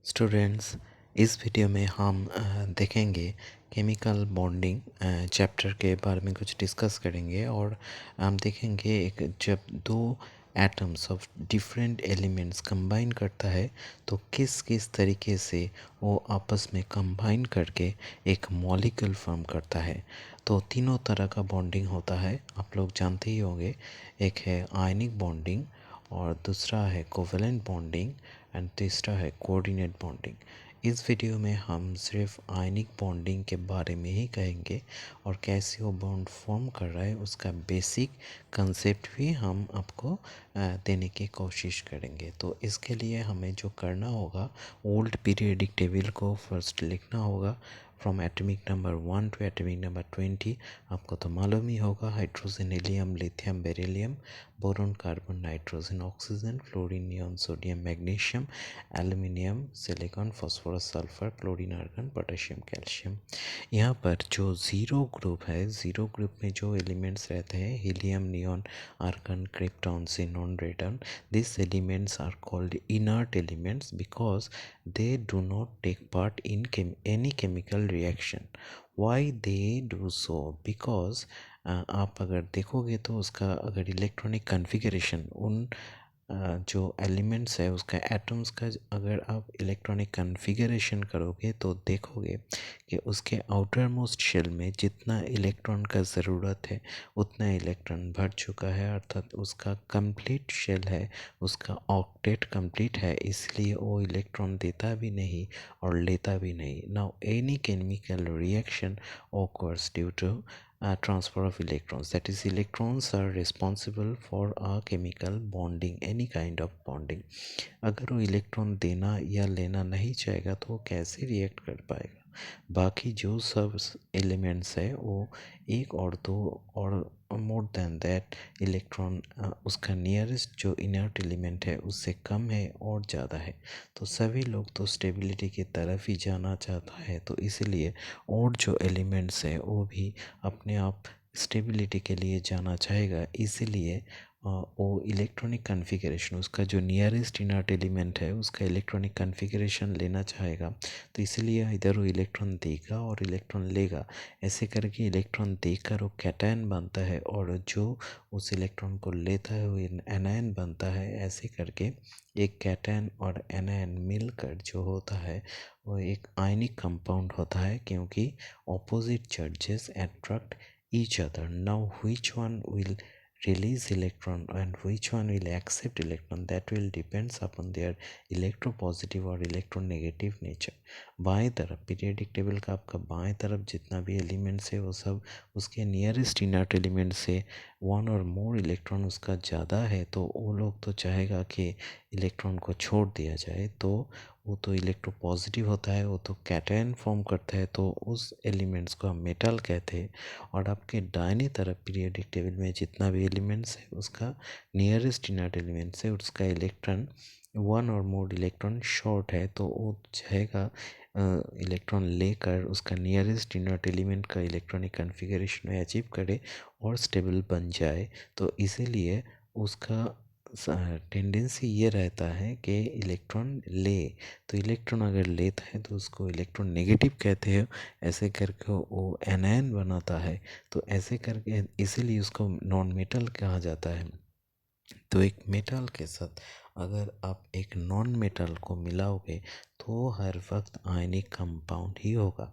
Students, इस video में हम देखेंगे केमिकल बॉन्डिंग चैप्टर के बारे में कुछ डिस्कस करेंगे। और हम देखेंगे एक जब दो atoms of different elements combine करता है तो किस किस तरीके से वो आपस में कंबाइन करके एक मॉलिक्यूल फॉर्म करता है। तो तीनों तरह का बॉन्डिंग होता है, आप लोग जानते ही होंगे। एक है आयनिक बॉन्डिंग, और दूसरा है कोवेलेंट बॉन्डिंग, एंड तीसरा है कोऑर्डिनेट बॉन्डिंग। इस वीडियो में हम सिर्फ आयनिक बॉन्डिंग के बारे में ही कहेंगे और कैसे वो बॉन्ड फॉर्म कर रहा है उसका बेसिक कंसेप्ट भी हम आपको देने की कोशिश करेंगे। तो इसके लिए हमें जो करना होगा, ओल्ड पीरियडिक टेबल को फर्स्ट लिखना होगा from atomic number 1 to atomic number 20। आपको तो मालूम ही होगा, hydrogen helium lithium beryllium, boron carbon nitrogen oxygen, fluorine neon sodium magnesium, aluminium silicon phosphorus sulphur, chlorine argon potassium calcium. यहाँ पर जो ज़ीरो ग्रुप है, ज़ीरो ग्रुप में जो एलिमेंट्स रहते हैं helium neon argon krypton xenon radon, these elements are called inert elements because they do not take part in any chemical reaction. Why they do so? Because आप अगर देखोगे तो उसका अगर इलेक्ट्रॉनिक कन्फिगरेशन उन जो एलिमेंट्स है उसका एटम्स का अगर आप इलेक्ट्रॉनिक कन्फिगरेशन करोगे तो देखोगे कि उसके आउटर मोस्ट शेल में जितना इलेक्ट्रॉन का ज़रूरत है उतना इलेक्ट्रॉन भर चुका है, अर्थात उसका कंप्लीट शेल है, उसका ऑक्टेट कंप्लीट है, इसलिए वो इलेक्ट्रॉन देता भी नहीं और लेता भी नहीं। Now any chemical reaction occurs due to transfer of electrons, that is electrons are responsible for a chemical bonding, any kind of bonding। अगर वो इलेक्ट्रॉन देना या लेना नहीं चाहेगा तो वो कैसे रिएक्ट कर पाएगा। बाकी जो सब एलिमेंट्स है वो एक और दो और मोर देन दैट इलेक्ट्रॉन उसका नियरेस्ट जो इनर्ट एलिमेंट है उससे कम है और ज़्यादा है। तो सभी लोग तो स्टेबिलिटी की तरफ ही जाना चाहता है, तो इसलिए और जो एलिमेंट्स है वो भी अपने आप स्टेबिलिटी के लिए जाना चाहेगा, इसीलिए वो इलेक्ट्रॉनिक कन्फिगरेशन उसका जो नियरेस्ट इनर्ट एलिमेंट है उसका इलेक्ट्रॉनिक कन्फिगरेशन लेना चाहेगा। तो इसलिए इधर वो इलेक्ट्रॉन देगा और इलेक्ट्रॉन लेगा, ऐसे करके इलेक्ट्रॉन देकर वो कैटायन बनता है और जो उस इलेक्ट्रॉन को लेता है वो एनायन बनता है। ऐसे करके एक कैटायन और एनायन मिलकर जो होता है वो एक आयनिक कंपाउंड होता है, क्योंकि opposite charges attract each other. Now which one will release electron and which one will accept electron, that will depends upon their electropositive और electronegative nature। बाएं तरफ पीरियडिक टेबल का आपका बाएं तरफ जितना भी एलिमेंट्स है वो सब उसके नियरेस्ट इनर्ट एलिमेंट से वन और मोर इलेक्ट्रॉन उसका ज़्यादा है, तो वो लोग तो चाहेगा कि इलेक्ट्रॉन को छोड़ दिया जाए। तो वो तो इलेक्ट्रोपॉजिटिव होता है, वो तो कैटायन फॉर्म करता है, तो उस एलिमेंट्स को हम मेटल कहते हैं। और आपके दाहिने तरफ पीरियडिक टेबल में जितना भी एलिमेंट्स है उसका नियरेस्ट इनर्ट एलिमेंट से उसका इलेक्ट्रॉन वन और मोर इलेक्ट्रॉन शॉर्ट है, तो वो चाहेगा इलेक्ट्रॉन लेकर उसका नियरेस्ट इनर्ट एलिमेंट का इलेक्ट्रॉनिक कन्फिगरेशन में अचीव करे और स्टेबल बन जाए। तो इसीलिए उसका टेंडेंसी ये रहता है कि इलेक्ट्रॉन ले। तो इलेक्ट्रॉन अगर लेता है तो उसको इलेक्ट्रॉन नेगेटिव कहते हैं, ऐसे करके वो एनायन बनाता है। तो ऐसे करके इसीलिए उसको नॉन मेटल कहा जाता है। तो एक मेटल के साथ अगर आप एक नॉन मेटल को मिलाओगे तो हर वक्त आयनिक कंपाउंड ही होगा।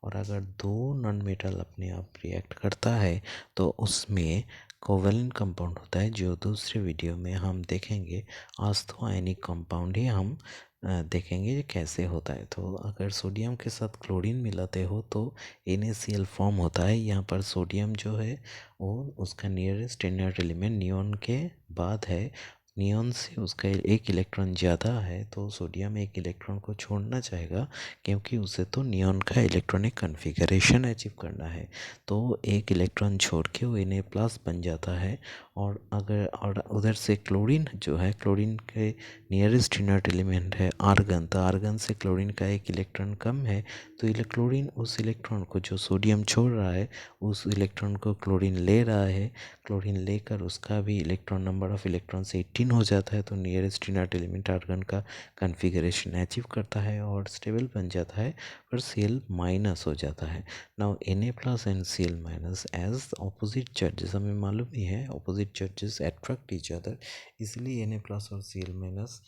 और अगर दो नॉन मेटल अपने आप रिएक्ट करता है तो उसमें कोवेलेंट कंपाउंड होता है, जो दूसरे वीडियो में हम देखेंगे। आज तो आयनिक कंपाउंड ही हम देखेंगे ये कैसे होता है। तो अगर सोडियम के साथ क्लोरीन मिलाते हो तो NaCl फॉर्म होता है। यहाँ पर सोडियम जो है वो उसका नियरेस्ट इनर्ट एलिमेंट नियॉन के बाद है, नियॉन से उसका एक इलेक्ट्रॉन ज़्यादा है, तो सोडियम एक इलेक्ट्रॉन को छोड़ना चाहेगा, क्योंकि उसे तो नियॉन का इलेक्ट्रॉनिक कन्फिगरेशन अचीव करना है। तो एक इलेक्ट्रॉन छोड़ के वो Na+ बन जाता है और उधर से क्लोरीन जो है, क्लोरीन के नियरेस्ट इनर्ट एलिमेंट है आर्गन, तो आर्गन से क्लोरीन का एक इलेक्ट्रॉन कम है, तो क्लोरीन उस इलेक्ट्रॉन को जो सोडियम छोड़ रहा है उस इलेक्ट्रॉन को क्लोरीन ले रहा है। क्लोरीन लेकर उसका भी इलेक्ट्रॉन नंबर ऑफ इलेक्ट्रॉन से 18 हो जाता है, तो नियरेस्ट इनर्ट एलिमेंट आर्गन का कन्फिगरेशन अचीव करता है और स्टेबल बन जाता है, पर Cl माइनस हो जाता है। Now Na plus and Cl minus as opposite charges, हमें मालूम ही है opposite charges attract each other, इसलिए Na प्लस और Cl माइनस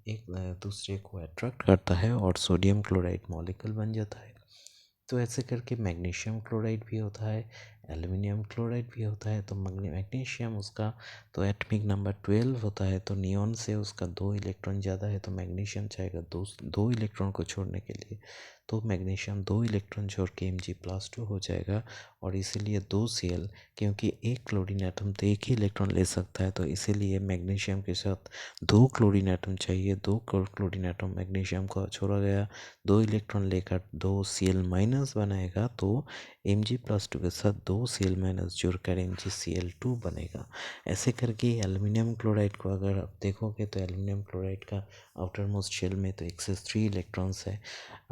एक दूसरे को अट्रैक्ट करता है और सोडियम क्लोराइड मॉलिक्यूल बन जाता है। तो ऐसे करके मैग्नीशियम क्लोराइड भी होता है, एल्युमिनियम क्लोराइड भी होता है। तो मैग्नीशियम उसका तो एटॉमिक नंबर 12 होता है, तो नियॉन से उसका 2 इलेक्ट्रॉन ज़्यादा है, तो मैग्नीशियम चाहेगा दो इलेक्ट्रॉन को छोड़ने के लिए, तो मैग्नीशियम 2 इलेक्ट्रॉन छोड़ के Mg+2 हो जाएगा। और इसीलिए 2Cl, क्योंकि एक क्लोरीन एटम तो एक ही इलेक्ट्रॉन ले सकता है, तो इसीलिए मैग्नीशियम के साथ 2 क्लोरीन एटम चाहिए। 2 क्लोरीन एटम मैग्नीशियम को छोड़ा गया, 2 इलेक्ट्रॉन लेकर 2Cl माइनस बनाएगा, तो Mg+2 के साथ 2Cl माइनस जुड़कर MgCl2 बनेगा। ऐसे करके एल्युमिनियम क्लोराइड को अगर आप देखोगे तो एल्युमिनियम क्लोराइड का आउटर मोस्ट शेल में तो एक्सेस 3 इलेक्ट्रॉन्स है।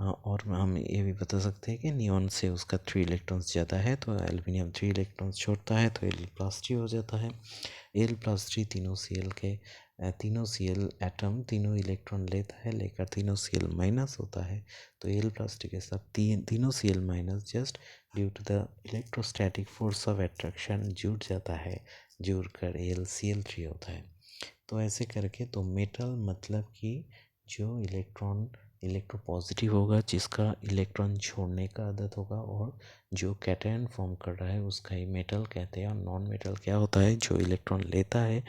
और हम ये भी बता सकते हैं कि नियॉन से उसका 3 इलेक्ट्रॉन्स ज़्यादा है, तो एल्युमिनियम 3 इलेक्ट्रॉन्स छोड़ता है, तो Al+3 हो जाता है। Al+3 तीनों Cl एटम तीनों इलेक्ट्रॉन लेता है, लेकर तीनों Cl माइनस होता है, तो Al+3 के साथ तीनों Cl minus just due to the electrostatic force of attraction जुड़ जाता है, जुड़कर AlCl3 होता है। तो ऐसे करके तो मेटल मतलब कि जो इलेक्ट्रोपॉजिटिव होगा, जिसका इलेक्ट्रॉन छोड़ने का आदत होगा, और जो कैटायन फॉर्म कर रहा है उसका ही मेटल कहते हैं। और नॉन मेटल क्या होता है, जो इलेक्ट्रॉन लेता है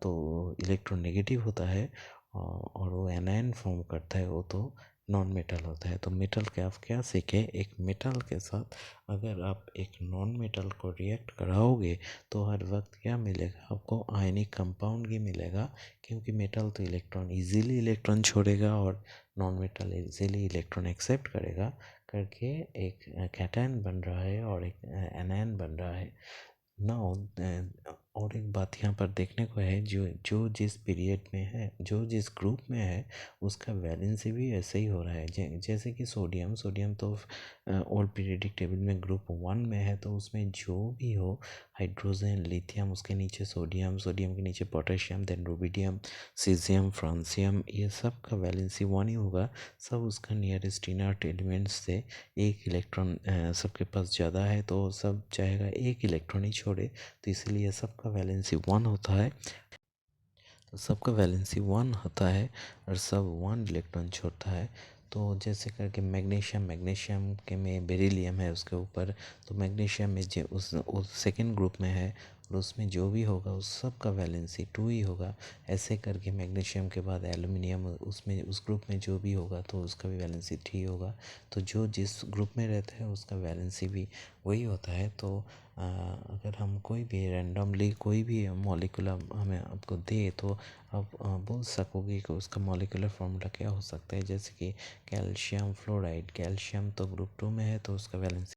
तो इलेक्ट्रॉन नेगेटिव होता है, और वो एनायन फॉर्म करता है, वो तो नॉन मेटल होता है। तो मेटल के आप क्या सीखे, एक मेटल के साथ अगर आप एक नॉन मेटल को रिएक्ट कराओगे तो हर वक्त क्या मिलेगा आपको, आयनिक कंपाउंड ही मिलेगा, क्योंकि मेटल तो इजीली इलेक्ट्रॉन छोड़ेगा और non metal easily electron accept करेगा, करके एक कैटायन बन रहा है और एक एनायन बन रहा है। नाउ और एक बात यहाँ पर देखने को है, जो जो जिस पीरियड में है, जो जिस ग्रुप में है, उसका वैलेंसी भी ऐसे ही हो रहा है। जैसे कि सोडियम तो और पीरियडिक टेबल में ग्रुप 1 में है, तो उसमें जो भी हो, हाइड्रोजन, लिथियम, उसके नीचे सोडियम के नीचे potassium, then rubidium, caesium, francium, ये सब का वैलेंसी 1 ही होगा। सब उसका नियरेस्ट इनर्ट एलिमेंट्स से एक इलेक्ट्रॉन सबके पास ज़्यादा है, तो सब चाहेगा एक इलेक्ट्रॉन ही छोड़े, तो इसलिए सबका वैलेंसी 1 होता है। तो सबका वैलेंसी 1 होता है और सब 1 इलेक्ट्रॉन छोड़ता है। तो जैसे करके मैग्नीशियम के में बेरिलियम है उसके ऊपर, तो मैग्नीशियम में जो उस सेकेंड ग्रुप में है, और उसमें जो भी होगा उस सब का वैलेंसी 2 ही होगा। ऐसे करके मैग्नीशियम के बाद एल्युमिनियम, उसमें उस ग्रुप में जो भी होगा तो उसका भी वैलेंसी 3 होगा। तो जो जिस ग्रुप में रहता है उसका वैलेंसी भी वही होता है। तो अगर हम कोई भी रैंडमली कोई भी मॉलिक्यूलर हमें आपको दे, तो आप बोल सकोगे कि उसका मॉलिक्यूलर फार्मूला क्या हो सकता है। जैसे कि कैल्शियम फ्लोराइड, कैल्शियम तो ग्रुप 2 में है, तो उसका वैलेंसी